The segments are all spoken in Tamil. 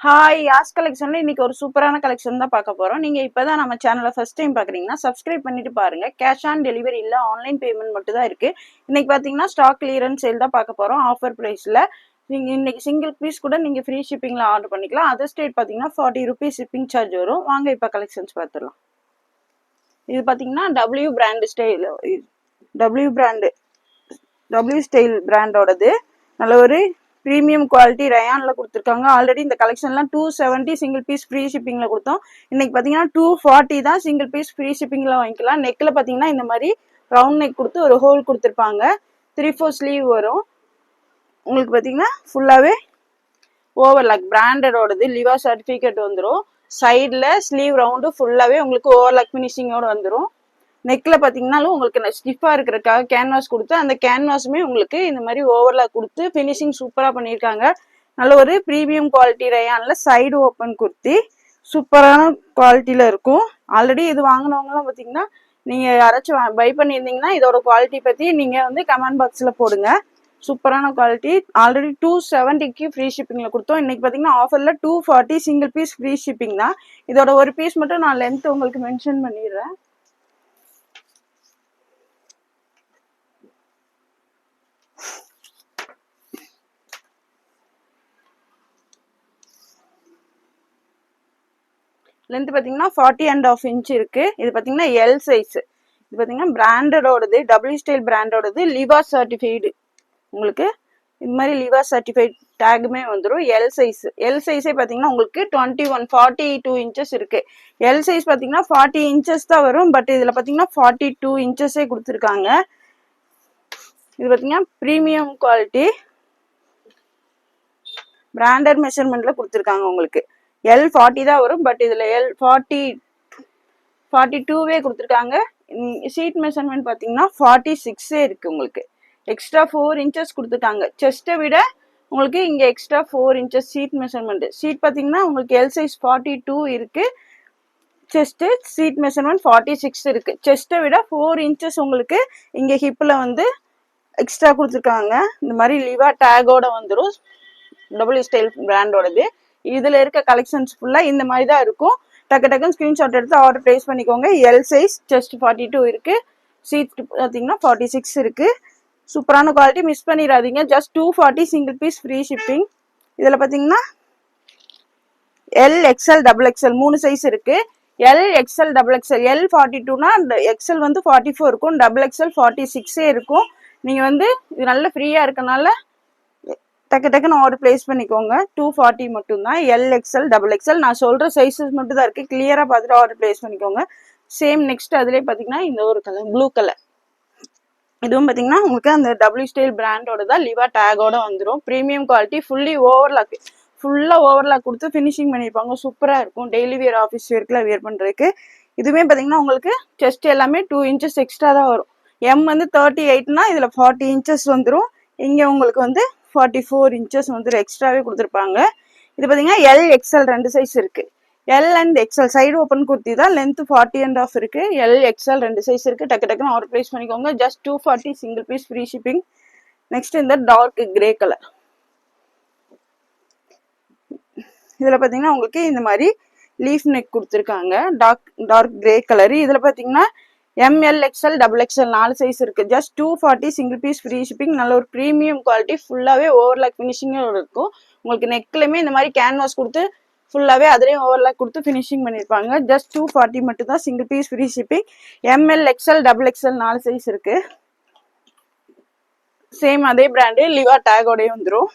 ஹாய் யாஸ் கலெக்ஷன்ல இன்னைக்கு ஒரு சூப்பரான கலெக்ஷன் தான் பார்க்க போறோம். நீங்க இப்பதான் நம்ம சேனலை ஃபர்ஸ்ட் டைம் பாக்குறீங்கன்னா சப்ஸ்கிரைப் பண்ணிட்டு பாருங்க. கேஷ் ஆன் டெலிவரி இல்ல, ஆன்லைன் பேமெண்ட் மட்டும் தான் இருக்கு. இன்னைக்கு பாத்தீங்கன்னா ஸ்டாக் கிளியரன்ஸ் சேல் தான் பார்க்க போறோம். ஆஃபர் பிரைஸ்ல நீங்க இன்னைக்கு சிங்கிள் பீஸ் கூட நீங்க ஃப்ரீ ஷிப்பிங்ல ஆர்டர் பண்ணிக்கலாம். அதர் ஸ்டேட் பாத்தீங்கன்னா 40 rupees ஷிப்பிங் சார்ஜ் வரும். வாங்க இப்ப கலெக்ஷன்ஸ் பார்த்துடலாம். இது பாத்தீங்கன்னா W brand style, W brand W style பிராண்டோடது. நல்ல ஒரு ப்ரீமியம் குவாலிட்டி ரயான்ல கொடுத்துருக்காங்க. ஆல்ரெடி இந்த கலெக்ஷன்லாம் 270 சிங்கிள் பீஸ் ஃப்ரீ ஷிப்பிங்ல கொடுத்தோம். இன்னைக்கு பாத்தீங்கன்னா 240 தான் சிங்கிள் பீஸ் ஃப்ரீ ஷிப்பிங்ல வாங்கிக்கலாம். நெக்ல பாத்தீங்கன்னா இந்த மாதிரி ரவுண்ட் நெக் கொடுத்து ஒரு ஹோல் கொடுத்துருப்பாங்க. 3/4 ஸ்லீவ் வரும். உங்களுக்கு பாத்தீங்கன்னா ஃபுல்லாவே ஓவர்லாக் பிராண்டடோடது, லிவா சர்டிபிகேட் வந்துடும். சைட்ல ஸ்லீவ் ரவுண்டு ஃபுல்லாவே உங்களுக்கு ஓவர்லாக் பினிஷிங்கோட வந்துடும். நெக்ல பாத்தீங்கன்னாலும் உங்களுக்கு ஸ்டிஃபா இருக்கிறதுக்காக கேன்வாஸ் கொடுத்து அந்த கேன்வாஸுமே உங்களுக்கு இந்த மாதிரி ஓவர்லாக் கொடுத்து ஃபினிஷிங் சூப்பரா பண்ணியிருக்காங்க. நல்ல ஒரு ப்ரீமியம் குவாலிட்டி ரயான்ல சைடு ஓப்பன் குர்த்தி சூப்பரான குவாலிட்டியில இருக்கும். ஆல்ரெடி இது வாங்கினவங்கலாம் பாத்தீங்கன்னா நீங்க யாராச்சும் பை பண்ணியிருந்தீங்கன்னா இதோட குவாலிட்டி பத்தி நீங்க வந்து கமெண்ட் பாக்ஸ்ல போடுங்க. சூப்பரான குவாலிட்டி. ஆல்ரெடி 270க்கு ஃப்ரீ ஷிப்பிங்ல கொடுத்தோம். இன்னைக்கு பாத்தீங்கன்னா ஆஃபர்ல 240 சிங்கிள் பீஸ் ஃப்ரீ ஷிப்பிங் தான். இதோட ஒரு பீஸ் மட்டும் நான் லென்த் உங்களுக்கு மென்ஷன் பண்ணிடுறேன். லென்த் பார்த்தீங்கன்னா 40.5 inch இருக்கு. இது பார்த்தீங்கன்னா எல் சைஸ். இது பார்த்தீங்கன்னா பிராண்டடோடது, டபிள்யூ ஸ்டைல் பிராண்டோடது, லிவா சர்டிஃபைடு. உங்களுக்கு இந்த மாதிரி லிவா சர்டிஃபைட் டேக்குமே வந்துடும். L size. எல் சைஸே பார்த்தீங்கன்னா உங்களுக்கு 42 inches இருக்கு. எல் சைஸ் பார்த்தீங்கன்னா 40 inches தான் வரும். பட் இதில் பார்த்தீங்கன்னா 42 inches கொடுத்துருக்காங்க. இது பார்த்தீங்கன்னா ப்ரீமியம் குவாலிட்டி பிராண்டட் மெஷர்மெண்ட்ல கொடுத்துருக்காங்க. உங்களுக்கு L40 தான் வரும். பட் இதுல L42வே கொடுத்துருக்காங்க. சீட் மெஷர்மெண்ட் பாத்தீங்கன்னா 46 இருக்கு. உங்களுக்கு எக்ஸ்ட்ரா 4 inches கொடுத்துருக்காங்க. செஸ்ட்டை விட உங்களுக்கு இங்க extra 4 inches seat measurement. Seat பாத்தீங்கன்னா உங்களுக்கு எல் சைஸ் 42 இருக்கு. செஸ்ட் சீட் மெஷர்மெண்ட் 46 இருக்கு. செஸ்ட்டை விட 4 inches உங்களுக்கு இங்க ஹிப்ல வந்து எக்ஸ்ட்ரா கொடுத்துருக்காங்க. இந்த மாதிரி லிவா டேகோட வந்துடும். டபிள்யூ ஸ்டைல் பிராண்டோடது. இதுல இருக்க கலெக்ஷன்ஸ் ஃபுல்லா இந்த மாதிரி தான் இருக்கும். டக்கு டக்குன்னு ஸ்கிரீன்ஷாட் எடுத்து ஆர்டர் பிளேஸ் பண்ணிக்கோங்க. எல் சைஸ் செஸ்ட் 42 இருக்கு. சீட் பார்த்தீங்கன்னா 46 இருக்கு. சூப்பரான குவாலிட்டி, மிஸ் பண்ணிடாதீங்க. Just 240 single piece free shipping. இதுல பாத்தீங்கன்னா L XL double XL 3 size இருக்கு. எல் எக்ஸ்எல் டபுள் எக்ஸ்எல் L42னா எக்ஸ்எல் வந்து 44 இருக்கும், டபுள் எக்ஸ்எல் 46 இருக்கும். நீங்க வந்து இது நல்ல ஃப்ரீயா இருக்கனால டக்கு டக்குன்னு ஆர்டர் பிளேஸ் பண்ணிக்கோங்க. 240 மட்டும் தான். எல் எக்ஸ்எல் டபுள் எக்ஸ்எல் நான் சொல்ற சைஸஸ் மட்டும் தான் இருக்கு. கிளியரா பார்த்துட்டு ஆர்டர் பிளேஸ் பண்ணிக்கோங்க. சேம் நெக்ஸ்ட் அதுலேயே பார்த்தீங்கன்னா இந்த ஒரு கலர் ப்ளூ கலர். இதுவும் பார்த்தீங்கன்னா உங்களுக்கு அந்த டபிள்யூ ஸ்டைல் பிராண்டோட தான், லிவா டேகோட வந்துடும். ப்ரீமியம் குவாலிட்டி, ஃபுல்லி ஓவர்லாக், ஃபுல்லாக ஓவர்லாக் கொடுத்து ஃபினிஷிங் பண்ணியிருப்பாங்க. சூப்பராக இருக்கும். டெய்லி வியர், ஆஃபீஸ் வியர்க்குலாம் வியர் பண்ணுறதுக்கு. இதுவுமே பார்த்தீங்கன்னா உங்களுக்கு செஸ்ட் எல்லாமே 2 inches எக்ஸ்ட்ரா தான் வரும். எம் வந்து 38னா இதில் 40 inches வந்துடும். இங்கே உங்களுக்கு வந்து 44 inches வந்து எக்ஸ்ட்ராவே கொடுத்துருப்பாங்க. இது பார்த்தீங்கன்னா எல் எக்ஸ்எல் 2 சைஸ் இருக்கு. L and XL side open kurti தான். லென்த் 40.5 இருக்கு. எல் எக்ஸ்எல் 2 சைஸ் இருக்கு. டக்கு டக்குன்னு ஆர்டர் பிளேஸ் பண்ணிக்கோங்க. Just 240 single piece free shipping. Next இந்த டார்க் கிரே கலர். இதுல பாத்தீங்கன்னா உங்களுக்கு இந்த மாதிரி லீஃப் நெக் கொடுத்துருக்காங்க. Dark grey colour. இதுல பாத்தீங்கன்னா M L XL double XL 4 size இருக்கு. Just 240 single piece free shipping. நல்ல ஒரு ப்ரீமியம் குவாலிட்டி, ஃபுல்லாவே ஓவர்லாக் ஃபினிஷிங்கோட இருக்கும். உங்களுக்கு நெக்லயுமே இந்த மாதிரி கேன்வாஸ் கொடுத்து ஃபுல்லாவே அதுலேயும் ஓவர்லாக் கொடுத்து ஃபினிஷிங் பண்ணியிருப்பாங்க. ஜஸ்ட் 240 மட்டும் தான் single piece free shipping. M L XL double XL 4 size இருக்கு. சேம் அதே பிராண்டு, லிவா டேகோடய வந்துடும்.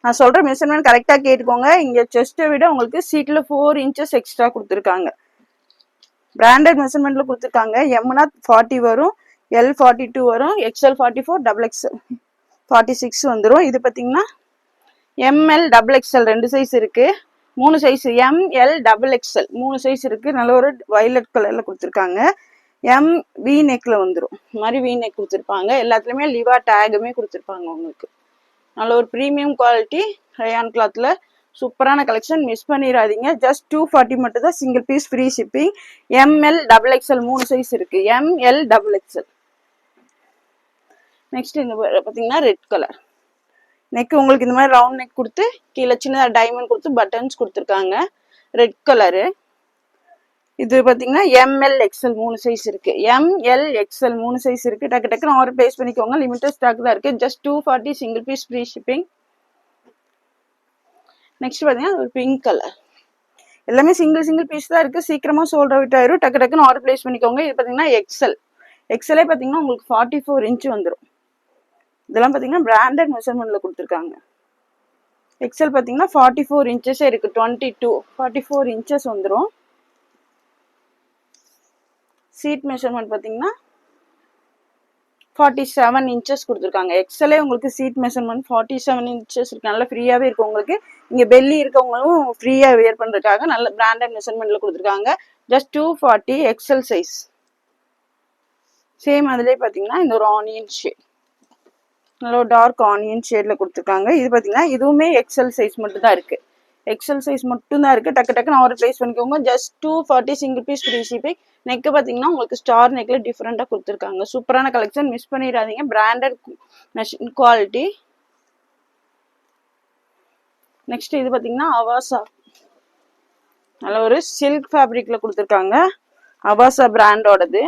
நான் சொல்ற மெஷர்மெண்ட் கரெக்டா கேட்டுக்கோங்க. இங்க செஸ்ட்டை விட உங்களுக்கு சீட்ல 4 inches எக்ஸ்ட்ரா கொடுத்துருக்காங்க. பிராண்டட் மெஷர்மெண்ட்ல கொடுத்துருக்காங்க. எம்னா 40 வரும், L42 வரும், எக்ஸ்எல் 44, டபுள் எக்ஸ்எல் 46 வந்துடும். இது பார்த்தீங்கன்னா எம்எல் டபுள் எக்ஸ்எல் 2 சைஸ் இருக்கு. 3 size ML double XL 3 size இருக்கு. நல்ல ஒரு வயலட் கலர்ல கொடுத்துருக்காங்க. எம் வி நெக்ல வந்துடும். இந்த மாதிரி வி நெக் கொடுத்துருப்பாங்க. எல்லாத்துலயுமே லிவா டேகுமே கொடுத்துருப்பாங்க. உங்களுக்கு நல்ல ஒரு ப்ரீமியம் குவாலிட்டி ரயான் கிளாத்ல சூப்பரான கலெக்ஷன், மிஸ் பண்ணிடாதீங்க. ஜஸ்ட் 240 மட்டும் தான் single piece free shipping. M L double XL 3 size இருக்கு. M L double XL. நெக்ஸ்ட் இந்த பார்த்தீங்கன்னா ரெட் கலர். நெக் உங்களுக்கு இந்த மாதிரி ரவுண்ட் நெக் கொடுத்து கீழே சின்னதாக டைமண்ட் கொடுத்து பட்டன்ஸ் கொடுத்துருக்காங்க. Red colour. இது பார்த்தீங்கன்னா எம்எல் எக்ஸ்எல் 3 சைஸ் இருக்கு. எம்எல் எக்ஸ்எல் 3 சைஸ் இருக்கு. டக்கு டக்குன்னு ஆர்டர் பிளேஸ் பண்ணிக்கோங்க. லிமிட்டட் ஸ்டாக் தான் இருக்கு. Just 240 single piece free shipping. Next பார்த்தீங்கன்னா ஒரு பிங்க் கலர். எல்லாமே சிங்கிள் பீஸ் தான் இருக்கு. சீக்கிரமா சோல்ட் அவுட் ஆயிரும். டக்கு டக்குன்னு ஆர்டர் பிளேஸ் பண்ணிக்கோங்க. இது பார்த்தீங்கன்னா எக்ஸ்எல். எக்ஸ்எல்லே பார்த்தீங்கன்னா உங்களுக்கு 44 இன்ச் வந்துடும். இதெல்லாம் பார்த்தீங்கன்னா பிராண்டட் மெஷர்மெண்ட்ல கொடுத்துருக்காங்க. எக்ஸ்எல் பார்த்தீங்கன்னா 44 இன்ச்சஸே இருக்கு. 44 இன்ச்சஸ் வந்துடும். சீட் மெஷர்மெண்ட் பார்த்தீங்கன்னா 47 இன்ச்சஸ் கொடுத்துருக்காங்க. எக்ஸ்எல்லே உங்களுக்கு சீட் மெஷர்மெண்ட் 47 இன்ச்சஸ் இருக்கு. நல்லா ஃப்ரீயாகவே இருக்கு உங்களுக்கு. இங்கே பெல்லி இருக்கவங்களும் ஃப்ரீயாக வியர் பண்ணுறதுக்காக நல்ல பிராண்டட் மெஷர்மெண்ட்ல கொடுத்துருக்காங்க. Just 240 XL size. சேம் அதுலேயே பார்த்தீங்கன்னா இந்த ஒரு ஆனியன் ஷேட், நல்ல டார்க் ஆனியன் ஷேடில் கொடுத்துருக்காங்க. இது பார்த்தீங்கன்னா இதுவுமே எக்ஸ்எல் சைஸ் மட்டும் தான் இருக்கு. எக்ஸ்எல் சைஸ் மட்டும் தான் இருக்கு. டக்கு டக்குன்னு ஆர்டர் பிளேஸ் பண்ணிக்கோங்க. Just 240 single piece free shipping. Neck பார்த்தீங்கன்னா உங்களுக்கு ஸ்டார் நெக்ல டிஃப்ரெண்டாக கொடுத்துருக்காங்க. சூப்பரான கலெக்ஷன், மிஸ் பண்ணிடாதீங்க. Branded quality. நெக்ஸ்ட் இது பார்த்தீங்கன்னா அவாசா, நல்ல ஒரு சில்க் ஃபேப்ரிக்ல கொடுத்துருக்காங்க. அவாசா பிராண்டோடது.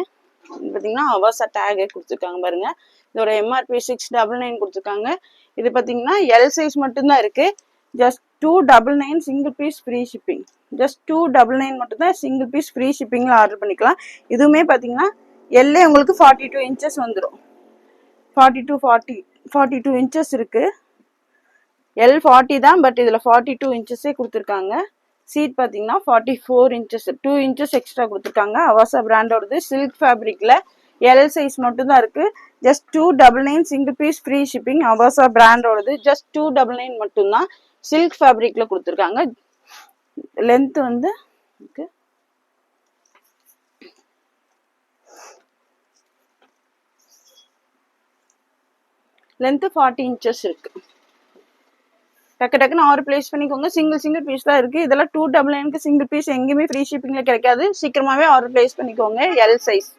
இது பார்த்தீங்கன்னா அவாசா டேகே கொடுத்துருக்காங்க பாருங்க. இதோட எம்ஆர்பி 699 கொடுத்துருக்காங்க. இது பார்த்தீங்கன்னா எல் சைஸ் மட்டும்தான் இருக்கு. Just 299 single piece free shipping. Just 299 மட்டும் தான் சிங்கிள் பீஸ் ஃப்ரீ ஷிப்பிங்ல ஆர்டர் பண்ணிக்கலாம். இதுவுமே பார்த்தீங்கன்னா எல்லே உங்களுக்கு 42 இன்ச்சஸ் வந்துடும். 42 இன்ச்சஸ் இருக்கு. எல் 40 தான், பட் இதில் 42 இன்ச்சஸே கொடுத்துருக்காங்க. சீட் பார்த்தீங்கன்னா 44 இன்ச்சஸ், 2 இன்ச்சஸ் எக்ஸ்ட்ரா கொடுத்துருக்காங்க. அவாசா பிராண்டோடது சில்க் ஃபேப்ரிக்ல எல் சைஸ் மட்டும் தான் இருக்கு. Just 299 single piece free shipping. Avaasa பிராண்டோடது ஜஸ்ட் 299 மட்டும்தான். சில்க் ஃபேப்ரிக்ல கொடுத்துருக்காங்க. லென்த் வந்து லென்த் 40 இன்ச்சஸ் இருக்கு. டக்கு டக்குன்னு ஆர்டர் பிளேஸ் பண்ணிக்கோங்க. சிங்கிள் பீஸ் தான் இருக்கு. இதெல்லாம் 299க்கு சிங்கிள் பீஸ் எங்கேயுமே ஃப்ரீ ஷிப்பிங்ல கிடைக்காது. சீக்கிரமாவே ஆர்டர் பிளேஸ் பண்ணிக்கோங்க. எல் சைஸ்,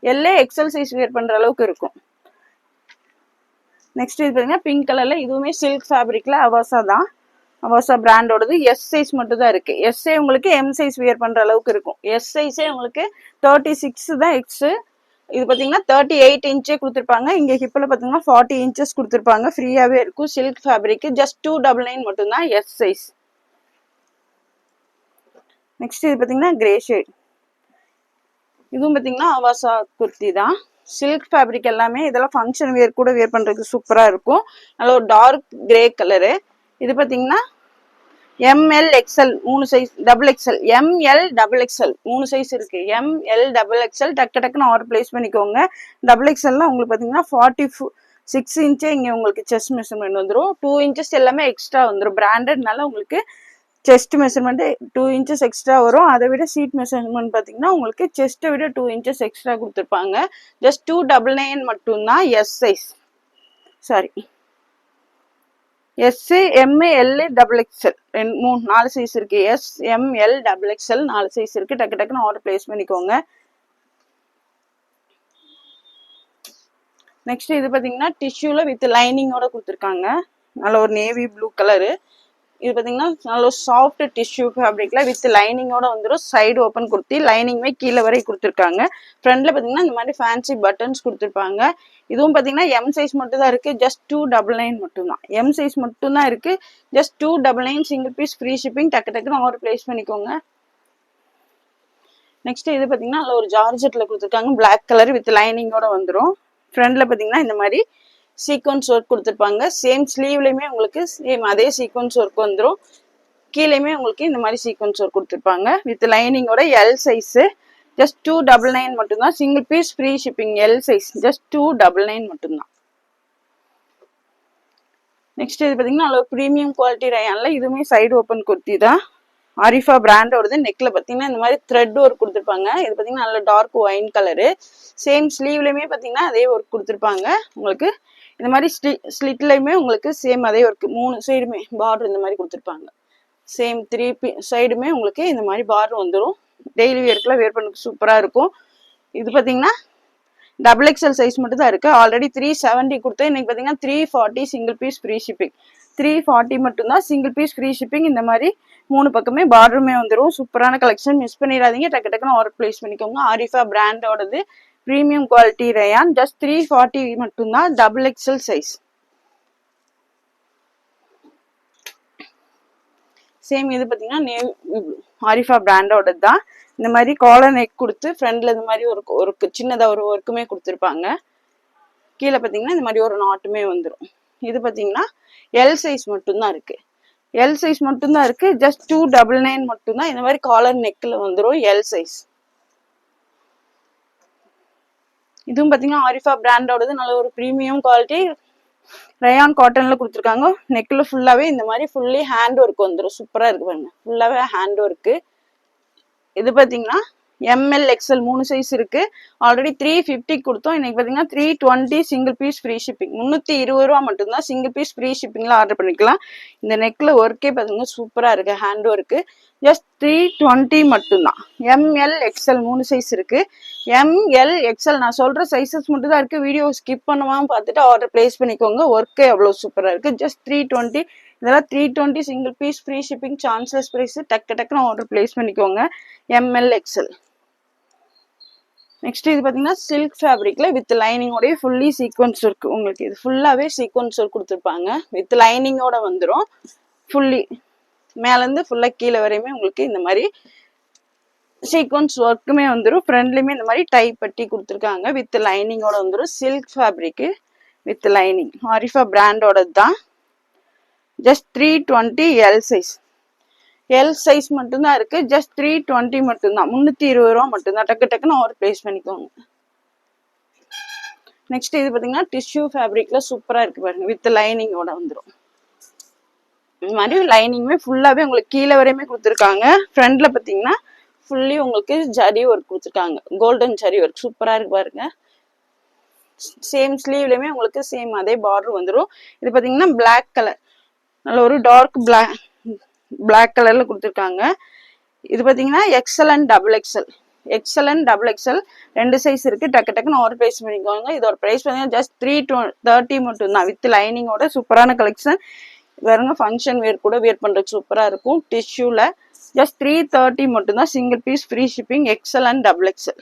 எல்லே எக்ஸ்எல் சைஸ் வியர் பண்ற அளவுக்கு இருக்கும். நெக்ஸ்ட் இது பார்த்தீங்கன்னா பிங்க் கலர்ல, இதுவுமே சில்க் ஃபேப்ரிக்ல அவாசா தான். அவாசா பிராண்டோடது எஸ் சைஸ் மட்டும் தான் இருக்கு. எஸ்ஏ உங்களுக்கு எம் சைஸ் வியர் பண்ற அளவுக்கு இருக்கும். எஸ் சைஸே உங்களுக்கு 36 தான் எக்ஸ். இது பார்த்தீங்கன்னா 38 இன்ச்சே கொடுத்துருப்பாங்க. இங்கே ஹிப்பில் பார்த்தீங்கன்னா 40 இன்ச்சஸ் கொடுத்துருப்பாங்க. ஃப்ரீயாகவே இருக்கும். Silk fabric. ஜஸ்ட் 299 மட்டும்தான் எஸ் சைஸ். நெக்ஸ்ட் இது பார்த்தீங்கன்னா கிரே ஷேட். இதுவும் பார்த்தீங்கன்னா அவாசா குர்த்தி தான். சில்க் ஃபேப்ரிக் எல்லாமே. இதெல்லாம் ஃபங்க்ஷன் வியர் கூட வியர் பண்ணுறதுக்கு சூப்பராக இருக்கும். நல்ல ஒரு டார்க் கிரே கலரு. இது பார்த்தீங்கன்னா M L XL 3 size, double XL, M L double XL 3 size இருக்கு. M L double XL. டக்குன்னு ஆர்டர் பிளேஸ் பண்ணிக்கோங்க. டபுள் எக்ஸ்எல்லாம் உங்களுக்கு பார்த்தீங்கன்னா 46 இன்ச்சே இங்கே உங்களுக்கு செஸ்ட் மெஷர்மெண்ட் வந்துடும். 2 இன்ச்சஸ் எல்லாமே எக்ஸ்ட்ரா வந்துடும். பிராண்டட்னால உங்களுக்கு செஸ்ட் மெஷர்மெண்ட் 2 இன்ச்சஸ் எக்ஸ்ட்ரா வரும். அதை விட சீட் மெஷர்மெண்ட் பார்த்தீங்கன்னா உங்களுக்கு செஸ்ட்டை விட 2 இன்ச்சஸ் எக்ஸ்ட்ரா கொடுத்துருப்பாங்க. ஜஸ்ட் 299 மட்டும்தான் S size. Sorry, S, M, L, double XL 4 size இருக்கு. S, M, L, double XL 4 size இருக்கு. டக்குன்னு ஆர்டர் பிளேஸ் பண்ணிக்கோங்க. நெக்ஸ்ட் இது பார்த்தீங்கன்னா டிஷ்யூல வித் லைனிங்கோட கொடுத்துருக்காங்க. நல்ல ஒரு நேவி ப்ளூ கலரு. இது பார்த்தீங்கன்னா நல்ல சாஃப்ட் டிஷ்யூ ஃபேப்ரிக்ல வித் லைனிங்கோட வந்துடும். சைடு ஓப்பன் கொடுத்து லைனிங்குமே கீழே வரை கொடுத்துருக்காங்க. ஃப்ரண்ட்ல பார்த்தீங்கன்னா இந்த மாதிரி ஃபேன்சி பட்டன்ஸ் கொடுத்துருப்பாங்க. இதுவும் பார்த்தீங்கன்னா எம் சைஸ் மட்டும் தான் இருக்கு. ஜஸ்ட் 299 மட்டும்தான். எம் சைஸ் மட்டும் தான் இருக்கு. Just 299 single piece free shipping. டக்குன்னு ஆர்டர் பிளேஸ் பண்ணிக்கோங்க. நெக்ஸ்ட் இது பார்த்தீங்கன்னா நல்ல ஒரு ஜார்ஜெட்ல கொடுத்துருக்காங்க. பிளாக் கலர் வித் லைனிங்கோட வந்துடும். ஃப்ரண்ட்ல பார்த்தீங்கன்னா இந்த மாதிரி சீக்வன்ஸ் ஒர்க் கொடுத்துருப்பாங்க. சேம் ஸ்லீவ்லையுமே உங்களுக்கு சேம் அதே சீக்வன்ஸ் ஒர்க் வந்துடும். கீழேயுமே உங்களுக்கு இந்த மாதிரி சீக்வன்ஸ் ஒர்க் கொடுத்துருப்பாங்க வித் லைனிங்கோட. எல் சைஸ் ஜஸ்ட் 299 மட்டும்தான். Single piece free shipping. L size just 299 மட்டும்தான். நெக்ஸ்ட் இது பார்த்தீங்கன்னா நல்ல ப்ரீமியம் குவாலிட்டி ரயான்ல. இதுவுமே சைடு ஓப்பன் குர்த்தி தான். ஆரிஃபா பிராண்டோடது. நெக்ல பார்த்தீங்கன்னா இந்த மாதிரி த்ரெட் ஒர்க் கொடுத்துருப்பாங்க. இது பார்த்தீங்கன்னா நல்ல டார்க் ஒயின் கலரு. சேம் ஸ்லீவ்லையுமே பார்த்தீங்கன்னா அதே ஒர்க் கொடுத்துருப்பாங்க உங்களுக்கு. இந்த மாதிரி ஸ்லிட்லையுமே உங்களுக்கு சேம் அதே ஒர்க். 3 சைடுமே பார்டர் இந்த மாதிரி கொடுத்துருப்பாங்க. சேம் 3 சைடுமே உங்களுக்கு இந்த மாதிரி பார்டர் வந்துடும். டெய்லி வேர்க்குலாம் வேர் பண்ண சூப்பராக இருக்கும். இது பார்த்தீங்கன்னா டபுள் எக்ஸல் சைஸ் மட்டும் தான் இருக்கு. ஆல்ரெடி 370 கொடுத்து இன்னைக்கு பாத்தீங்கன்னா 340 சிங்கிள் பீஸ் ஃப்ரீ ஷிப்பிங். 340 மட்டும்தான் சிங்கிள் பீஸ் ஃப்ரீ ஷிப்பிங். இந்த மாதிரி 3 பக்கமே பார்டருமே வந்துடும். சூப்பரான கலெக்ஷன், மிஸ் பண்ணிடாதீங்க. டக்கு டக்குன்னு ஆர்டர் பிளேஸ் பண்ணிக்கோங்க. ஆரிஃபா பிராண்டோடது பிரீமியம் குவாலிட்டி ரயான். ஜஸ்ட் 340 மட்டும்தான், டபுள் எக்ஸல் சைஸ். சேம் இது பாத்தீங்கன்னா ஆரிஃபா பிராண்டோடது தான். இந்த மாதிரி காலர் நெக் கொடுத்து ஃப்ரண்ட்ல இந்த மாதிரி ஒரு சின்னதா ஒரு ஒர்க்குமே கொடுத்துருப்பாங்க. கீழே பாத்தீங்கன்னா இந்த மாதிரி ஒரு நாட்டுமே வந்துடும். இது பாத்தீங்கன்னா எல் சைஸ் மட்டும்தான் இருக்கு. எல் சைஸ் மட்டும்தான் இருக்கு. ஜஸ்ட் 299 மட்டும்தான். இந்த மாதிரி காலர் நெக்ல வந்துடும் எல் சைஸ். இதுவும் பாத்தீங்கன்னா ஆரிஃபா பிராண்டோடது, நல்ல ஒரு பிரீமியம் குவாலிட்டி ரயான் காட்டன்ல கொடுத்துருக்காங்க. நெக்ல ஃபுல்லாவே இந்த மாதிரி ஃபுல்லி ஹேண்ட் ஒர்க் வந்துடும். சூப்பரா இருக்கு பாருங்க, ஃபுல்லாவே ஹேண்ட் ஒர்க்கு. இது பாத்தீங்கன்னா எம்எல் எக்ஸ்எல் 3 சைஸ் இருக்கு. ஆல்ரெடி 350 கொடுத்தோம். இன்னைக்கு பாத்தீங்கன்னா 320 சிங்கிள் பீஸ் ஃப்ரீ ஷிப்பிங். 320 ரூபா மட்டும்தான். சிங்கிள் பீஸ் ஃப்ரீ ஷிப்பிங்ல ஆர்டர் பண்ணிக்கலாம். இந்த நெக்ல ஒர்க்கே பாத்தீங்கன்னா சூப்பரா இருக்கு, ஹேண்ட் ஒர்க்கு. ஜஸ்ட் 320 மட்டும்தான். எம்எல் எக்ஸ்எல் 3 சைஸ் இருக்கு. எம்எல் எக்ஸ்எல் நான் சொல்ற சைசஸ் மட்டும் தான் இருக்கு. வீடியோ ஸ்கிப் பண்ணுவாம பார்த்துட்டு ஆர்டர் பிளேஸ் பண்ணிக்கோங்க. ஒர்க்கே அவ்வளவு சூப்பரா இருக்கு. ஜஸ்ட் 320. இதெல்லாம் 320 single piece free shipping, chanceless price. டக்கு டக்குன்னு ஆர்டர் பிளேஸ் பண்ணிக்கோங்க. M L XL. நெக்ஸ்ட் இது பாத்தீங்கன்னா சில்க் ஃபேப்ரிக்ல வித் லைனிங்கோடய ஃபுல்லி சீக்வன்ஸ் ஒர்க். உங்களுக்கு இது ஃபுல்லாவே சீக்வன்ஸ் ஒர்க் கொடுத்துருப்பாங்க. வித் லைனிங்கோட வந்துடும். ஃபுல்லி மேல இருந்து ஃபுல்லா கீழே வரையுமே உங்களுக்கு இந்த மாதிரி சீக்வன்ஸ் ஒர்க்குமே வந்துடும். ஃப்ரண்ட்லயுமே இந்த மாதிரி டை பட்டி கொடுத்துருக்காங்க. வித் லைனிங்கோட வந்துடும். Silk fabric with lining. Arifa பிராண்டோடது தான். Just 320 L size. L size மட்டும்தான் இருக்கு. ஜஸ்ட் 320 மட்டும்தான். 320 ரூபா மட்டும்தான். டக்கு டக்குன்னு ஆர்டர் பிளேஸ் பண்ணிக்கோங்க. நெக்ஸ்ட் இது பாத்தீங்கன்னா டிஷ்யூ ஃபேப்ரிக்ல சூப்பரா இருக்கு பாருங்க. வித் லைனிங்கோட வந்துடும். இந்த மாதிரி லைனிங்குமே ஃபுல்லாவே உங்களுக்கு கீழே வரையுமே கொடுத்துருக்காங்க. ஃப்ரண்ட்ல பாத்தீங்கன்னா ஃபுல்லி உங்களுக்கு ஜரி ஒர்க் கொடுத்துருக்காங்க. கோல்டன் ஜரி ஒர்க் சூப்பரா இருக்கு பாருங்க. சேம் ஸ்லீவ்லயுமே உங்களுக்கு சேம் அதே பார்டர் வந்துடும். இது பாத்தீங்கன்னா பிளாக் கலர், நல்ல ஒரு டார்க் பிளாக் கலர்ல கொடுத்துருக்காங்க. இது பாத்தீங்கன்னா XL and double XL. XL and double XL 2 size இருக்கு. டக்கு டக்குன்னு ஆர்டர் பிளேஸ் பண்ணிக்கோங்க. இதோட பிரைஸ் பாத்தீங்கன்னா ஜஸ்ட் 330 மட்டும் தான். வித் லைனிங்கோட சூப்பரான கலெக்ஷன். வேறுங்க ஃபங்க்ஷன் வேர் கூட வேர் பண்றதுக்கு சூப்பரா இருக்கும். டிஷ்யூல ஜஸ்ட் 330 மட்டும் தான். Single piece free shipping. XL and double XL.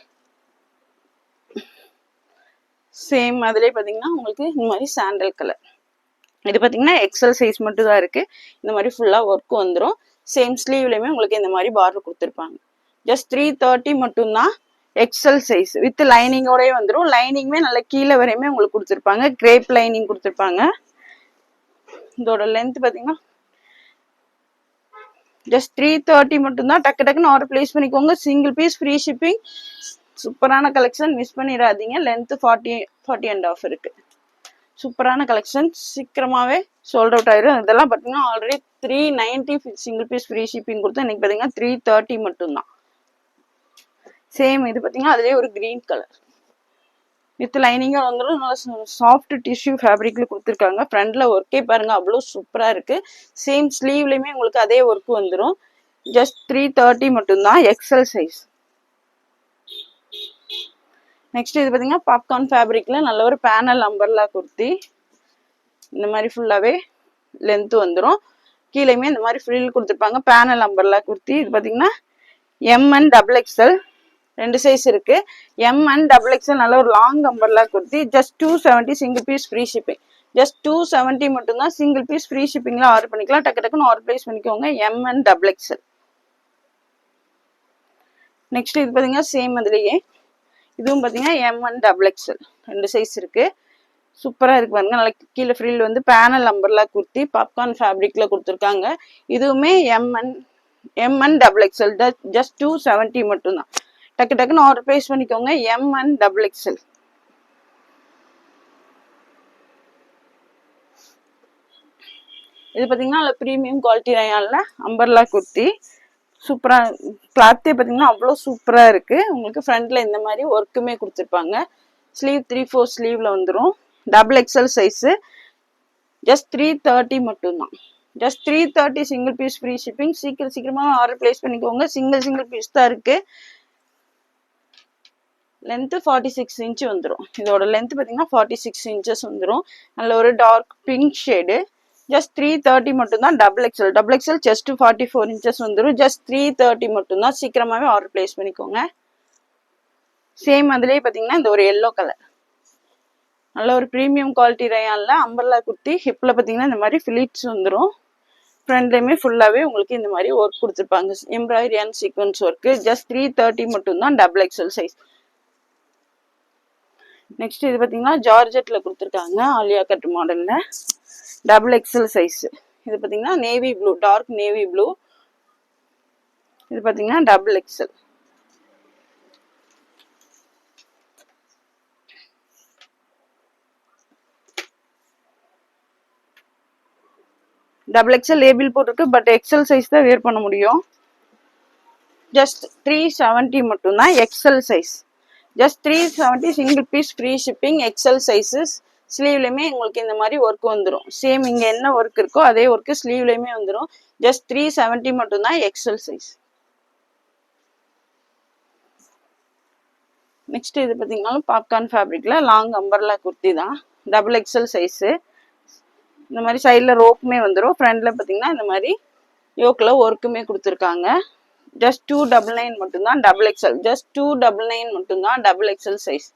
Same அதுலயே பாத்தீங்கன்னா உங்களுக்கு இந்த மாதிரி சாண்டல் கலர். இது பாத்தீங்கன்னா எக்ஸ்எல் சைஸ் மட்டும் தான் இருக்கு. இந்த மாதிரி ஃபுல்லா ஒர்க் வந்துடும். சேம் ஸ்லீவ்லயுமே உங்களுக்கு இந்த மாதிரி பார்டர் கொடுத்துருப்பாங்க. ஜஸ்ட் 330 மட்டும்தான். எக்ஸ்எல் சைஸ் வித் லைனிங்கோடய வந்துடும். லைனிங்குமே நல்ல கீழே வரையுமே உங்களுக்கு கொடுத்துருப்பாங்க. கிரேப் லைனிங் கொடுத்துருப்பாங்க. இதோட லென்த் பாத்தீங்கன்னா ஜஸ்ட் 330 மட்டும்தான். டக்கு டக்குன்னு ஆர்டர் பிளேஸ் பண்ணிக்கோங்க. Single piece free shipping. சூப்பரான கலெக்ஷன், மிஸ் பண்ணிடாதீங்க. லென்த் 40.5 இருக்கு. சூப்பரான கலெக்ஷன், சீக்கிரமாவே சோல்ட் அவுட் ஆயிரும். இதெல்லாம் பாத்தீங்கன்னா already 390 single piece free shipping கொடுத்தா இன்னைக்கு பாத்தீங்கன்னா 330 மட்டும்தான். சேம் இது பாத்தீங்கன்னா அதுலயே ஒரு கிரீன் கலர் வித் லைனிங்கா வந்துடும். நல்லா சாஃப்ட் டிஷ்யூ ஃபேப்ரிக்ல கொடுத்துருக்காங்க. ஃப்ரண்ட்ல ஒர்க்கே பாருங்க அவ்வளோ சூப்பரா இருக்கு. சேம் ஸ்லீவ்லயுமே உங்களுக்கு அதே ஒர்க் வந்துடும். ஜஸ்ட் 330 மட்டும்தான். XL size. நெக்ஸ்ட் இது பாத்தீங்கன்னா பாப்கார்ன் ஃபேப்ரிக்ல நல்ல ஒரு பேனல் அம்பர்லா குர்த்தி. இந்த மாதிரி ஃபுல்லாவே லென்த் வந்துடும். கீழேயுமே இந்த மாதிரி ஃப்ரில் கொடுத்துருப்பாங்க. Panel umbrella kurti. இது பாத்தீங்கன்னா M and double XL 2 size இருக்கு. எம் அண்ட் டபுள் எக்ஸ்எல் நல்ல ஒரு long umbrella kurti. Just 270 single piece free shipping. Just 270 மட்டும்தான். சிங்கிள் பீஸ் ஃப்ரீ ஷிப்பிங்ல ஆர்டர் பண்ணிக்கலாம். டக்கு டக்குன்னு ஆர்டர் பிளேஸ் பண்ணிக்கோங்க. M and double XL. Next இது பாத்தீங்கன்னா சேம் அதுலயே இதுவும் பாத்தீங்கன்னா M and double XL 2 size இருக்கு. சூப்பரா இருக்கு பாருங்க. நல்லா கீழே ஃப்ரில் வந்து பேனல் அம்பர்லா குர்த்தி பாப்கார்ன் ஃபேப்ரிக்ல கொடுத்துருக்காங்க. இதுவுமே M and double XL. Just 270 மட்டும்தான். டக்கு டக்குன்னு ஆர்டர் பிளேஸ் பண்ணிக்கோங்க. M and double XL. இது பாத்தீங்கன்னா பிரீமியம் குவாலிட்டி ரயான்ல அம்பர்லா குர்த்தி. சூப்பரா கிளாத்தே பாத்தீங்கன்னா அவ்வளோ சூப்பரா இருக்கு. உங்களுக்கு ஃப்ரண்ட்ல இந்த மாதிரி ஒர்க்குமே கொடுத்துருப்பாங்க. ஸ்லீவ் 3/4 ஸ்லீவ்ல வந்துடும். Double XL size. ஜஸ்ட் 330 மட்டும்தான். Just 330 single piece free shipping. சீக்கிரமா ஆர்டர் பிளேஸ் பண்ணிக்கோங்க. சிங்கிள் பீஸ் தான் இருக்கு. லென்த்து 46 இன்ச்சு வந்துடும். இதோட லென்த் பார்த்தீங்கன்னா 46 இன்ச்சஸ் வந்துடும். நல்ல ஒரு டார்க் பிங்க் ஷேடு. ஜஸ்ட் 330 மட்டும்தான். டபுள் எக்ஸல் செஸ்ட் 44 இன்ச்சஸ் வந்துடும். ஜஸ்ட் 330 மட்டும்தான். சீக்கிரமாகவே ஆர்டர் பிளேஸ் பண்ணிக்கோங்க. சேம் அதுலேயே பார்த்தீங்கன்னா இந்த ஒரு எல்லோ கலர் நல்ல ஒரு ப்ரீமியம் குவாலிட்டி ரயான்ல அம்பர்லா குர்த்தி. ஹிப்பில் பார்த்தீங்கன்னா இந்த மாதிரி ஃபிலிட்ஸ் வந்துடும். ஃப்ரண்ட்லேயுமே ஃபுல்லாகவே உங்களுக்கு இந்த மாதிரி ஒர்க் கொடுத்துருப்பாங்க. Embroidery and sequence work. Just 330 மட்டும்தான். Double XL size. நெக்ஸ்ட் இது பார்த்தீங்கன்னா ஜார்ஜெட்ல கொடுத்துருக்காங்க. ஆலியா கட் மாடல்ல டபுள் எக்ஸல் சைஸ். இது பார்த்தீங்கன்னா navy blue, dark navy blue. இது பார்த்தீங்கன்னா double XL. Double XL label போட்டிருக்கு. பட் எக்ஸல் சைஸ் தான் வேர் பண்ண முடியும். ஜஸ்ட் 370 மட்டும்தான். XL size. Just 370 single piece free shipping. XL sizes. ஸ்லீவ்லையுமே உங்களுக்கு இந்த மாதிரி ஒர்க் வந்துடும். சேம் இங்கே என்ன ஒர்க் இருக்கோ அதே ஒர்க்கு ஸ்லீவ்லையுமே வந்துடும். ஜஸ்ட் 370 மட்டும்தான். XL size. நெக்ஸ்ட் இது பார்த்தீங்கன்னா பாப்கார்ன் ஃபேப்ரிக்ல லாங் அம்பர்லா குர்த்தி தான். Double XL size. இந்த மாதிரி சைடில் ரோப்புமே வந்துடும். ஃப்ரண்ட்ல பார்த்தீங்கன்னா இந்த மாதிரி யோக்கில் ஒர்க்குமே கொடுத்துருக்காங்க. ஜஸ்ட் 299 மட்டும்தான். Double XL. ஜஸ்ட் 299 மட்டும்தான். Double XL size.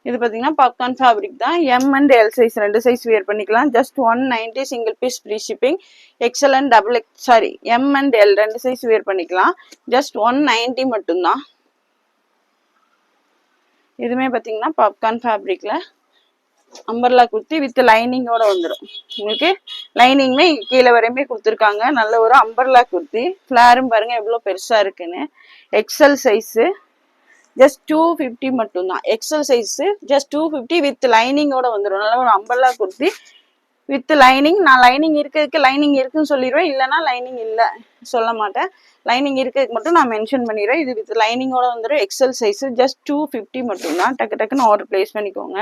இது பார்த்தீங்கன்னா பாப்கார்ன் ஃபேப்ரிக் தான். எம் அண்ட் எல் சைஸ் ரெண்டு சைஸ் வேர் பண்ணிக்கலாம். Just 190 single piece free shipping. XL and M and L ரெண்டு சைஸ் வேர் பண்ணிக்கலாம். ஜஸ்ட் 190 மட்டும்தான். இதுவுமே பார்த்தீங்கன்னா பாப்கார்ன் ஃபேப்ரிக்ல அம்பர்லா குர்த்தி வித் லைனிங்கோட வந்துடும். உங்களுக்கு லைனிங்குமே கீழே வரையுமே கொடுத்துருக்காங்க. நல்ல ஒரு அம்பர்லா குர்த்தி. ஃபிளாரும் பாருங்க எவ்வளோ பெருசாக இருக்குன்னு. XL size. ஜஸ்ட் 250 மட்டும்தான். எக்ஸல் சைஸு ஜஸ்ட் 250 வித் லைனிங்கோட வந்துடும். நல்ல ஒரு அம்பர்லா குர்த்தி வித் லைனிங். நான் லைனிங் இருக்கிறதுக்கு லைனிங் இருக்குன்னு சொல்லிடுவேன். இல்லைன்னா லைனிங் இல்லை சொல்ல மாட்டேன். லைனிங் இருக்கிறதுக்கு மட்டும் நான் மென்ஷன் பண்ணிடுறேன். இது வித் லைனிங்கோட வந்துடும். XL size. ஜஸ்ட் 250 மட்டும்தான். டக்கு டக்குன்னு ஆர்டர் பிளேஸ் பண்ணிக்கோங்க.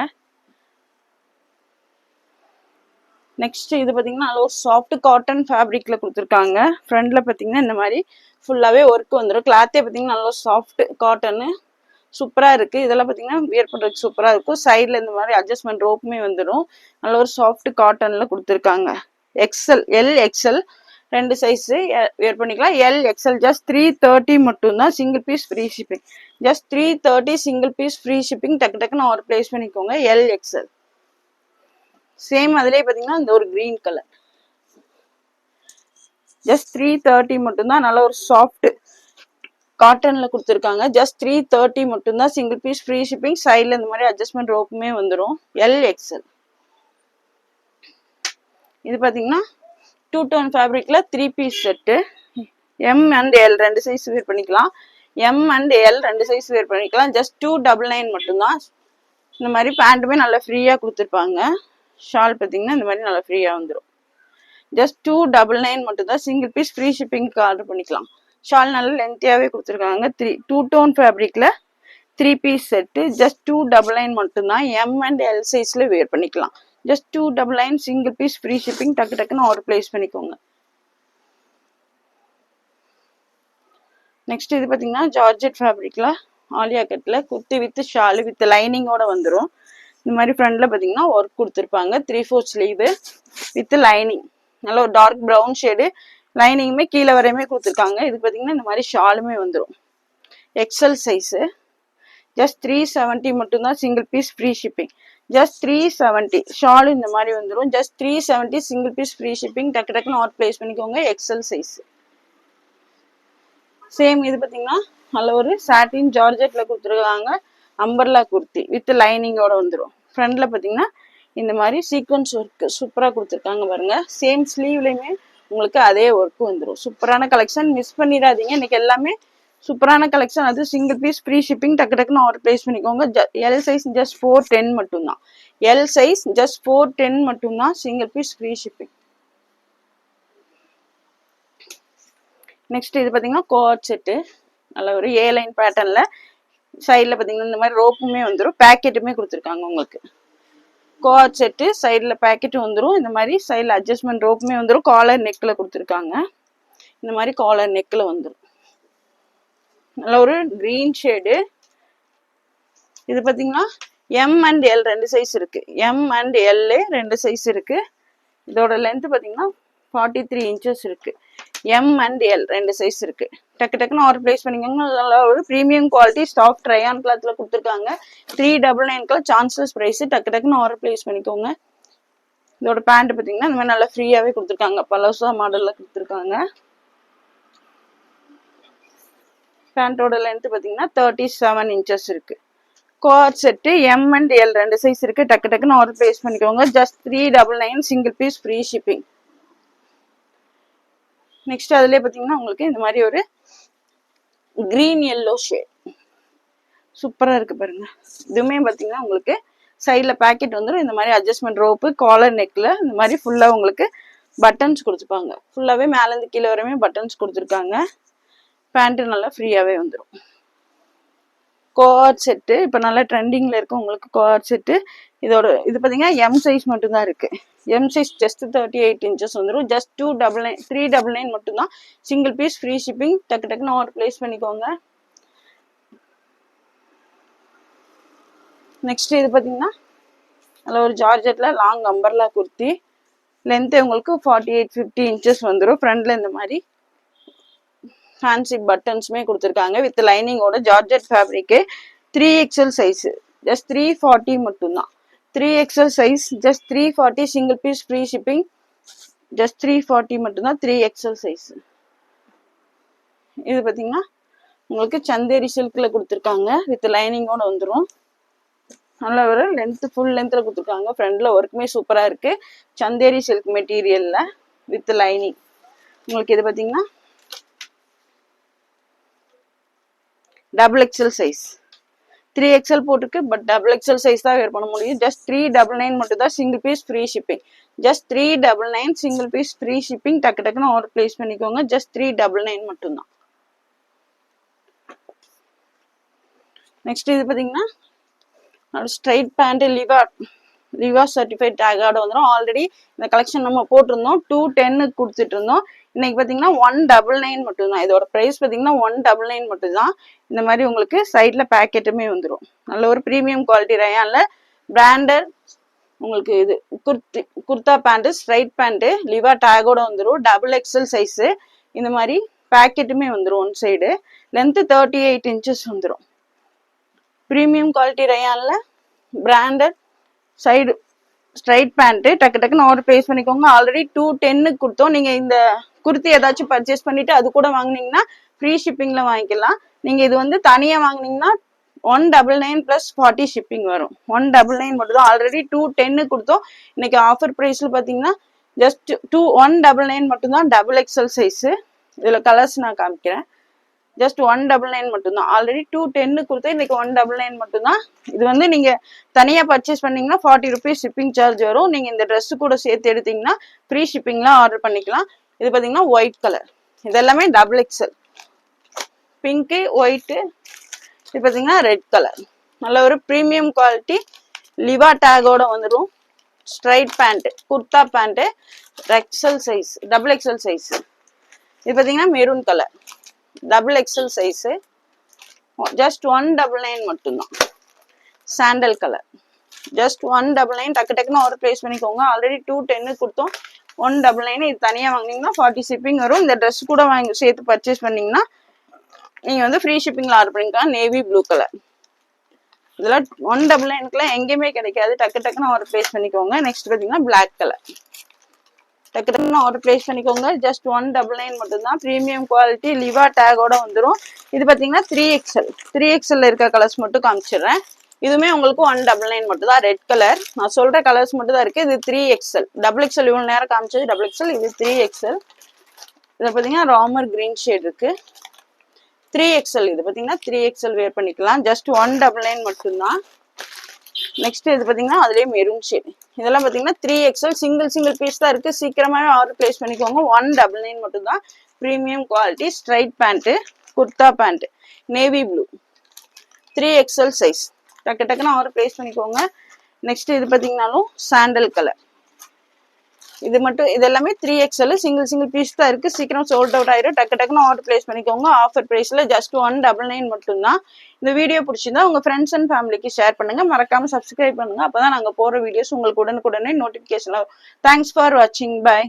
நெக்ஸ்ட் இது பார்த்தீங்கன்னா நல்ல ஒரு சாஃப்ட் காட்டன் ஃபேப்ரிக்ல கொடுத்துருக்காங்க. ஃப்ரண்ட்ல பார்த்தீங்கன்னா இந்த மாதிரி ஃபுல்லாகவே ஒர்க் வந்துடும். கிளாத்தே பார்த்தீங்கன்னா நல்ல சாஃப்ட் காட்டனு சூப்பராக இருக்குது. இதெல்லாம் பார்த்தீங்கன்னா வியர் பண்ணுறதுக்கு சூப்பராக இருக்கும். சைடில் இந்த மாதிரி அட்ஜஸ்ட்மெண்ட் ரோப்புமே வந்துடும். நல்ல ஒரு சாஃப்ட் காட்டனில் கொடுத்துருக்காங்க. எல் எக்ஸல் ரெண்டு சைஸு வியர் பண்ணிக்கலாம். L XL. ஜஸ்ட் 330 மட்டும்தான். Single piece free shipping. Just 330 single piece free shipping. டக்கு டக்குன்னு ஆர்டர் பிளேஸ் பண்ணிக்கோங்க. L XL. சேம் அதுலேயே பார்த்தீங்கன்னா இந்த ஒரு கிரீன் கலர். ஜஸ்ட் 330 மட்டும்தான். நல்ல ஒரு சாஃப்ட் காட்டன்ல கொடுத்துருக்காங்க. ஜஸ்ட் 330 மட்டும்தான். Single piece free shipping. சைடில் இந்த மாதிரி அட்ஜஸ்ட்மெண்ட் ரோப்புமே வந்துடும். L XL. இது பார்த்தீங்கன்னா 2 டோன் ஃபேப்ரிக்ல 3 piece set. M and L ரெண்டு சைஸ் வேர் பண்ணிக்கலாம். எம் அண்ட் எல் ரெண்டு சைஸ் வேர் பண்ணிக்கலாம். ஜஸ்ட் 299 மட்டும்தான். இந்த மாதிரி பேண்ட்டுமே நல்லா ஃப்ரீயாக கொடுத்துருப்பாங்க. ஷால் பார்த்தீங்கன்னா இந்த மாதிரி நல்லா ஃப்ரீயாக வந்துடும். ஜஸ்ட் 299 மட்டும்தான். சிங்கிள் பீஸ் ஃப்ரீ ஷிப்பிங்க்கு ஆர்டர் பண்ணிக்கலாம். ஷால் நல்லா லென்த்தியாகவே கொடுத்துருக்காங்க. 2 டோன் ஃபேப்ரிக்கில் 3 பீஸ் செட்டு. ஜஸ்ட் 299 மட்டும்தான். எம் அண்ட் எல் சைஸில் வேர் பண்ணிக்கலாம். Just 299 single piece free shipping. டக்கு டக்குன்னு ஆர்டர் பிளேஸ் பண்ணிக்கோங்க. நெக்ஸ்ட் இது பார்த்தீங்கன்னா ஜார்ஜெட் ஃபேப்ரிக்கில் ஆலியா கட்டில் குர்த்தி வித் ஷாலு வித் லைனிங்கோட வந்துடும். இந்த மாதிரி ஃப்ரண்ட்ல பார்த்தீங்கன்னா ஒர்க் கொடுத்துருப்பாங்க. 3/4 ஸ்லீவு வித் லைனிங். நல்ல ஒரு டார்க் ப்ரௌன் ஷேடு. லைனிங்குமே கீழே வரையுமே கொடுத்துருக்காங்க. இது பார்த்தீங்கன்னா இந்த மாதிரி ஷாலுமே வந்துடும். XL size. ஜஸ்ட் 370 மட்டும்தான். Single piece free shipping. Just 370. Shawl இந்த மாதிரி வந்துடும். Just 370 single piece free shipping. டக்கு டக்குன்னு ஆர்டர் பிளேஸ் பண்ணிக்கோங்க. XL size. சேம் இது பார்த்தீங்கன்னா நல்ல ஒரு சாட்டின் ஜார்ஜெட்ல கொடுத்துருக்காங்க. அம்பர்லா குர்த்தி வித் லைனிங்கோட வந்துடும். ஃப்ரண்ட்ல பார்த்தீங்கன்னா இந்த மாதிரி சீக்வன்ஸ் ஒர்க் சூப்பராக கொடுத்துருக்காங்க பாருங்க. சேம் ஸ்லீவ்லையுமே உங்களுக்கு அதே ஒர்க் வந்துடும். சூப்பரான கலெக்ஷன். மிஸ் பண்ணிடாதீங்க. இன்னைக்கு எல்லாமே சூப்பரான கலெக்ஷன். அது சிங்கிள் பீஸ் ஃப்ரீ ஷிப்பிங். டக்கு டக்குன்னு ஆர்டர் பிளேஸ் பண்ணிக்கோங்க. எல் சைஸ் ஜஸ்ட் 410 மட்டும்தான். எல் சைஸ் ஜஸ்ட் 410 மட்டும்தான். Single piece free shipping. Next இது பார்த்தீங்கன்னா கோஆட் செட்டு. நல்ல ஒரு ஏ லைன் பேட்டர்ன்ல சைடில் பார்த்தீங்கன்னா இந்த மாதிரி ரோப்புமே வந்துடும். பேக்கெட்டுமே கொடுத்துருக்காங்க உங்களுக்கு. Co-ord set. சைடில் பேக்கெட்டும் வந்துடும். இந்த மாதிரி சைடில் அட்ஜஸ்ட்மெண்ட் ரோப்புமே வந்துடும். காலர் நெக்கில் கொடுத்துருக்காங்க. இந்த மாதிரி காலர் நெக்கில் வந்துடும். நல்ல ஒரு கிரீன் ஷேடு. இது பார்த்தீங்கன்னா எம் அண்ட் எல் 2 சைஸ் இருக்கு. எம் அண்ட் எல் 2 சைஸ் இருக்கு. இதோட லென்த் பார்த்தீங்கன்னா 43 inches இருக்கு. எம் அண்ட் எல் 2 சைஸ் இருக்கு. டக்கு டக்குன்னு ஆர்டர் பிளேஸ் பண்ணிக்கோங்க. நல்லா ஒரு ப்ரீமியம் குவாலிட்டி ஸ்டாஃப் ட்ரையான் கிளாத்ல கொடுத்துருக்காங்க. 399 சான்சஸ் ப்ரைஸ். டக்கு டக்குன்னு ஆர்டர் பிளேஸ் பண்ணிக்கோங்க. இதோட பேண்ட் பார்த்தீங்கன்னா இந்த மாதிரி நல்லா ஃப்ரீயாவே கொடுத்துருக்காங்க. பலோசா மாடல்ல கொடுத்துருக்காங்க. பேண்டோட லென்த் பார்த்தீங்கன்னா 37 inches இருக்கு. Co-ord set M and L 2 size இருக்கு. டக்கு டக்குன்னு ஆர்டர் பிளேஸ் பண்ணிக்கோங்க. Just 399 single piece free shipping. Next அதுலேயே பார்த்தீங்கன்னா உங்களுக்கு இந்த மாதிரி ஒரு கிரீன் எல்லோ ஷேட் சூப்பராக இருக்கு பாருங்க. இதுவுமே பார்த்தீங்கன்னா உங்களுக்கு சைடில் பேக்கெட் வந்துடும். இந்த மாதிரி அட்ஜஸ்ட்மெண்ட் ரோப்பு, காலர் நெக்கில் இந்த மாதிரி ஃபுல்லாக உங்களுக்கு பட்டன்ஸ் கொடுத்துருப்பாங்க. ஃபுல்லாகவே மேலேருந்து கீழே வரையுமே பட்டன்ஸ் கொடுத்துருக்காங்க. பேண்ட்டு நல்லா ஃப்ரீயாகவே வந்துடும். கோஆர்ட் செட்டு இப்போ நல்லா ட்ரெண்டிங்கில் இருக்கு உங்களுக்கு கோஆர்ட் செட்டு. இதோட இது பார்த்தீங்கன்னா எம் சைஸ் மட்டும்தான் இருக்கு. எம் சைஸ் ஜஸ்ட் 38 inches வந்துடும். ஜஸ்ட் 399 மட்டும்தான். Single piece free shipping. டக்கு டக்குன்னு ஆர்டர் பிளேஸ் பண்ணிக்கோங்க. நெக்ஸ்ட் இது பார்த்தீங்கன்னா அதில் ஒரு ஜார்ஜெட்டில் லாங் அம்பர்லா குர்த்தி. லென்த்து உங்களுக்கு 48-50 inches வந்துடும். ஃப்ரண்ட்ல இந்த மாதிரி ஃபேன்சி பட்டன்ஸுமே கொடுத்துருக்காங்க வித் லைனிங்கோட. ஜார்ஜெட் ஃபேப்ரிக்கு 3XL சைஸு ஜஸ்ட் 340 மட்டும்தான். 3XL size just 340 single piece free shipping. Just 340 மட்டும்தான் 3XL சைஸ். இது பார்த்தீங்கன்னா உங்களுக்கு சந்தேரி சில்கில் கொடுத்துருக்காங்க வித் லைனிங்கோட வந்துடும். நல்ல ஒரு லென்த் ஃபுல் லென்த்தில் கொடுத்துருக்காங்க. ஃப்ரண்ட்ல ஒர்க்குமே சூப்பராக இருக்கு. சந்தேரி சில்க் மெட்டீரியல்ல வித் லைனிங். உங்களுக்கு இது பார்த்தீங்கன்னா XXL சைஸ். 3XL போட்டுருக்கு. பட் XXL சைஸ் தான் வேர் பண்ண முடியும். ஜஸ்ட் 399 மட்டும் தான். Single piece free shipping. Just 399 single piece free shipping. டக்கு டக்குன்னு ஆர்டர் பிளேஸ் பண்ணிக்கோங்க. ஜஸ்ட் 399 மட்டும்தான். நெக்ஸ்ட் இது பார்த்தீங்கன்னா ஸ்ட்ரைட் பேண்ட் லிவா சர்டிஃபைட் டேகோட வந்துடும். ஆல்ரெடி இந்த கலெக்ஷன் நம்ம போட்டிருந்தோம். 210 கொடுத்துட்டு இருந்தோம். இன்னைக்கு பார்த்தீங்கன்னா 199 மட்டும்தான். இதோட ப்ரைஸ் பார்த்தீங்கன்னா 199 மட்டும்தான். இந்த மாதிரி உங்களுக்கு சைட்ல பேக்கெட்டுமே வந்துடும். நல்ல ஒரு ப்ரீமியம் குவாலிட்டி ரயான்ல பிராண்டட் உங்களுக்கு இது kurta pant straight pant Liva டேகோட வந்துடும். XXL size. இந்த மாதிரி பேக்கெட்டுமே வந்துடும். ஒன் சைடு லென்த்து 38 inches வந்துடும். ப்ரீமியம் குவாலிட்டி ரயான்ல பிராண்டட் சைடு ஸ்ட்ரைட் பேண்ட்டு. டக்கு டக்குன்னு ஆர்டர் பிளேஸ் பண்ணிக்கோங்க. ஆல்ரெடி 210 கொடுத்தோம். நீங்க இந்த குர்த்தி ஏதாச்சும் பர்ச்சேஸ் பண்ணிட்டு அது கூட வாங்கினீங்கன்னா ஃப்ரீ ஷிப்பிங்ல வாங்கிக்கலாம். நீங்க இது வந்து தனியா வாங்கினீங்கன்னா 199 + 40 ஷிப்பிங் வரும். 199 மட்டும் தான். ஆல்ரெடி 210 கொடுத்தோம். இன்னைக்கு ஆஃபர் ப்ரைஸ்ல பாத்தீங்கன்னா ஜஸ்ட் 199 மட்டும் தான். XXL size. இதுல கலர்ஸ் நான் காமிக்கிறேன். ஜஸ்ட் 199 மட்டும்தான். ஆல்ரெடி 210 கொடுத்தா இன்னைக்கு 199 மட்டும்தான். இது வந்து நீங்க தனியா பர்ச்சேஸ் பண்ணீங்கன்னா 40 rupees ஷிப்பிங் சார்ஜ் வரும். நீங்க இந்த ட்ரெஸ் கூட சேர்த்து எடுத்தீங்கன்னா ஃப்ரீ ஷிப்பிங்ல ஆர்டர் பண்ணிக்கலாம். இது பாத்தீங்கன்னா ஒயிட் கலர். இது எல்லாமே XXL. Pink, white. இது பாத்தீங்கன்னா ரெட் கலர். நல்ல ஒரு ப்ரீமியம் குவாலிட்டி லிவா டேகோட வந்துடும். Straight pant kurta pant XXL size இது பாத்தீங்கன்னா maroon colour XXL size. Just 199 மட்டும்தான். Sandal colour just 199. டக்கு டக்குன்னு ஆர்டர் பிளேஸ் பண்ணிக்கோங்க. ஆல்ரெடி 210 கொடுத்தோம். 199. இது தனியாக வாங்கினீங்கன்னா 40 ஷிப்பிங் வரும். இந்த ட்ரெஸ் கூட வாங்கி சேர்த்து பர்ச்சேஸ் பண்ணீங்கன்னா நீங்கள் வந்து ஃப்ரீ ஷிப்பிங்கில் ஆர்டர் பண்ணிக்கலாம். Navy blue colour. இதெல்லாம் 199 எங்கேயுமே கிடைக்காது. டக்கு டக்குன்னு ஆர்டர் பிளேஸ் பண்ணிக்கோங்க. நெக்ஸ்ட் பார்த்தீங்கன்னா பிளாக் கலர். டக்கு டக்குன்னு ஆர்டர் பிளேஸ் பண்ணிக்கோங்க. ஜஸ்ட் 199 மட்டும்தான். ப்ரீமியம் குவாலிட்டி லிவா டேகோட வந்துடும். இது பார்த்தீங்கன்னா 3XL இருக்க கலர்ஸ் மட்டும் காமிச்சிடுறேன். இதுவுமே உங்களுக்கு 199 மட்டும் தான். Red colour. நான் சொல்ற கலர்ஸ் மட்டும் தான் இருக்கு. இது 3XL. XXL இவ்வளவு நேரம் காமிச்சது XXL. இது 3XL. இதில் பார்த்தீங்கன்னா ராமர் கிரீன் ஷேட் இருக்கு. 3XL. இது பார்த்தீங்கன்னா 3XL வேர் பண்ணிக்கலாம். ஜஸ்ட் 199 மட்டும்தான். நெக்ஸ்ட் இது பார்த்தீங்கன்னா அதுலேயே மெரூன் ஷேட். இதெல்லாம் பார்த்தீங்கன்னா 3XL சிங்கிள் பீஸ் தான் இருக்கு. சீக்கிரமாவே ஆர்டர் பிளேஸ் பண்ணிக்கோங்க. 199 மட்டும்தான். Premium quality straight pant kurta pant navy blue 3XL size. டக்கு டக்குன்னு ஆர்டர் பிளேஸ் பண்ணிக்கோங்க. நெக்ஸ்ட் இது பார்த்தீங்கன்னாலும் சாண்டல் கலர். இது மட்டும் இது எல்லாமே 3XL சிங்கிள் பீஸ் தான் இருக்கு. சீக்கிரம் சோல்ட் அவுட் ஆயிரும். டக்கு டக்குன்னு ஆர்டர் பிளேஸ் பண்ணிக்கோங்க. ஆஃபர் பிரைஸ்ல ஜஸ்ட் 199 மட்டும் தான். இந்த வீடியோ பிடிச்சிருந்தா உங்க ஃப்ரெண்ட்ஸ் அண்ட் ஃபேமிலிக்கு ஷேர் பண்ணுங்க. மறக்காம சப்ஸ்கிரைப் பண்ணுங்க. அப்பதான் நாங்க போற வீடியோஸ் உங்களுக்கு உடனுக்குடனே நோட்டிபிகேஷன். தேங்க்ஸ் ஃபார் வாட்சிங். பை.